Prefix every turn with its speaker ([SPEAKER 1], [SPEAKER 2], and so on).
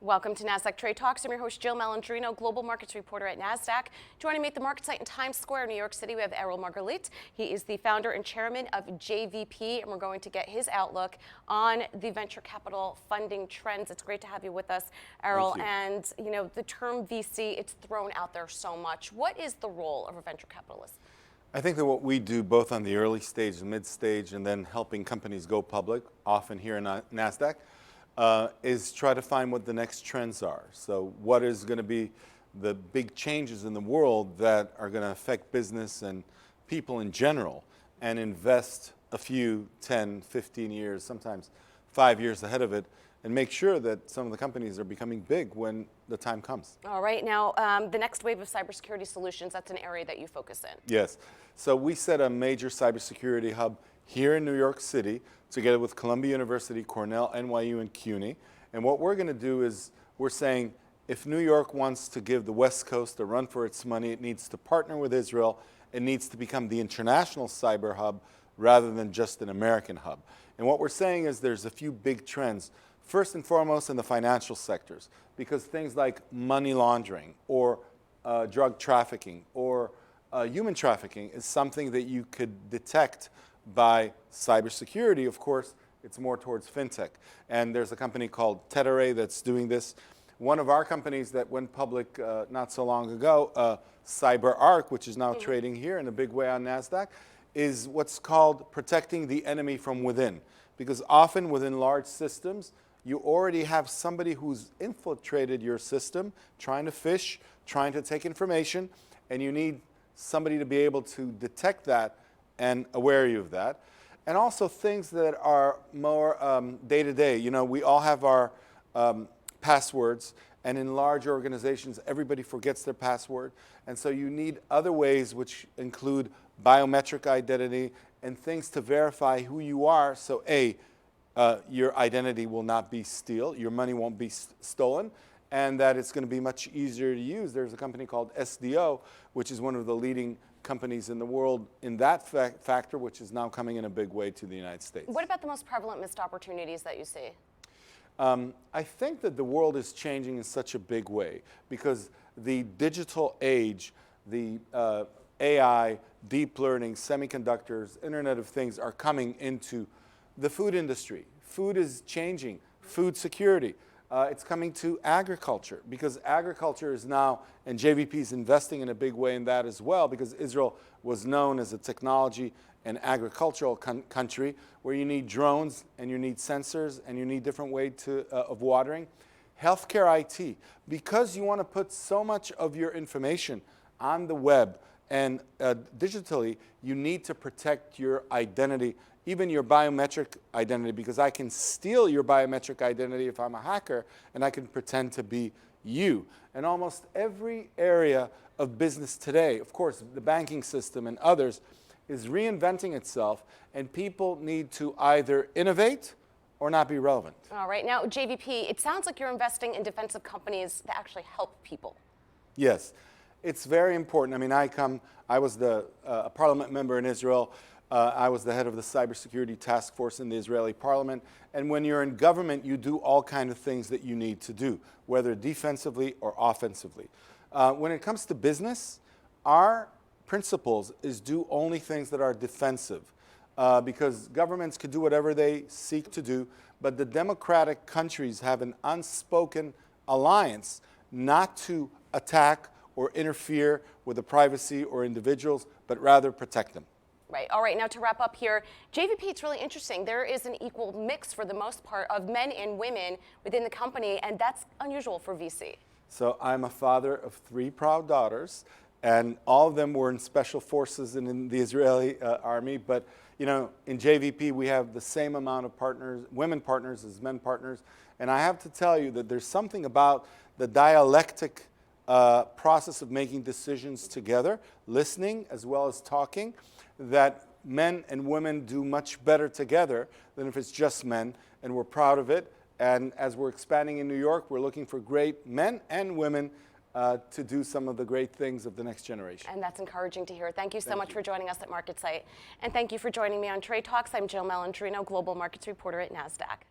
[SPEAKER 1] Welcome to Nasdaq Trade Talks. I'm your host, Jill Malandrino, global markets reporter at Nasdaq. Joining me at the market site in Times Square, New York City, we have Erel Margalit. He is the founder and chairman of JVP, and we're going to get his outlook on the venture capital funding trends. It's great to have you with us, Erel. And you know, the term VC, it's thrown out there so much. What is the role of a venture capitalist?
[SPEAKER 2] I think that what we do both on the early stage, the mid stage, and then helping companies go public, often here in Nasdaq, is try to find what the next trends are. So what is going to be the big changes in the world that are going to affect business and people in general, and invest a few 10, 15 years, sometimes 5 years ahead of it, and make sure that some of the companies are becoming big when the time comes.
[SPEAKER 1] All right. Now, the next wave of cybersecurity solutions, that's an area that you focus in.
[SPEAKER 2] Yes. So we set a major cybersecurity hub here in New York City, together with Columbia University, Cornell, NYU, and CUNY. And what we're going to do is we're saying if New York wants to give the West Coast a run for its money, it needs to partner with Israel. It needs to become the international cyber hub rather than just an American hub. And what we're saying is there's a few big trends. First and foremost in the financial sectors, because things like money laundering or drug trafficking or human trafficking is something that you could detect by cybersecurity. Of course, it's more towards fintech. And there's a company called Tetheray that's doing this. One of our companies that went public not so long ago, CyberArk, which is now trading here in a big way on Nasdaq, is what's called protecting the enemy from within. Because often within large systems, you already have somebody who's infiltrated your system, trying to phish, trying to take information, and you need somebody to be able to detect that and aware you of that. And also things that are more day-to-day. You know, we all have our passwords, and in large organizations, everybody forgets their password. And so you need other ways, which include biometric identity and things to verify who you are. So your identity will not be stolen, your money won't be stolen, and that it's going to be much easier to use. There's a company called SDO, which is one of the leading companies in the world in that factor, which is now coming in a big way to the United States.
[SPEAKER 1] What about the most prevalent missed opportunities that you see?
[SPEAKER 2] I think that the world is changing in such a big way because the digital age, the AI, deep learning, semiconductors, Internet of Things are coming into the food industry. Food is changing. Food security. It's coming to agriculture because agriculture is now, and JVP is investing in a big way in that as well, because Israel was known as a technology and agricultural country where you need drones and you need sensors and you need different ways of watering. Healthcare IT, because you want to put so much of your information on the web and digitally, you need to protect your identity, even your biometric identity, because I can steal your biometric identity if I'm a hacker, and I can pretend to be you. And almost every area of business today, of course, the banking system and others, is reinventing itself, and people need to either innovate or not be relevant.
[SPEAKER 1] All right. Now, JVP, it sounds like you're investing in defensive companies that actually help people.
[SPEAKER 2] Yes. It's very important. I mean, I was a parliament member in Israel. I was the head of the cybersecurity task force in the Israeli parliament. And when you're in government, you do all kinds of things that you need to do, whether defensively or offensively. When it comes to business, our principles is do only things that are defensive, because governments could do whatever they seek to do, but the democratic countries have an unspoken alliance not to attack or interfere with the privacy or individuals, but rather protect them.
[SPEAKER 1] Right. All right. Now to wrap up here, JVP, it's really interesting. There is an equal mix for the most part of men and women within the company, and that's unusual for VC.
[SPEAKER 2] So I'm a father of 3 proud daughters, and all of them were in special forces and in the Israeli army. But you know, in JVP, we have the same amount of partners, women partners as men partners. And I have to tell you that there's something about the dialectic process of making decisions together, listening as well as talking, that men and women do much better together than if it's just men, and we're proud of it. And as we're expanding in New York, we're looking for great men and women to do some of the great things of the next generation.
[SPEAKER 1] And that's encouraging to hear. Thank you so much for joining us at MarketSite. And thank you for joining me on Trade Talks. I'm Jill Malandrino, global markets reporter at Nasdaq.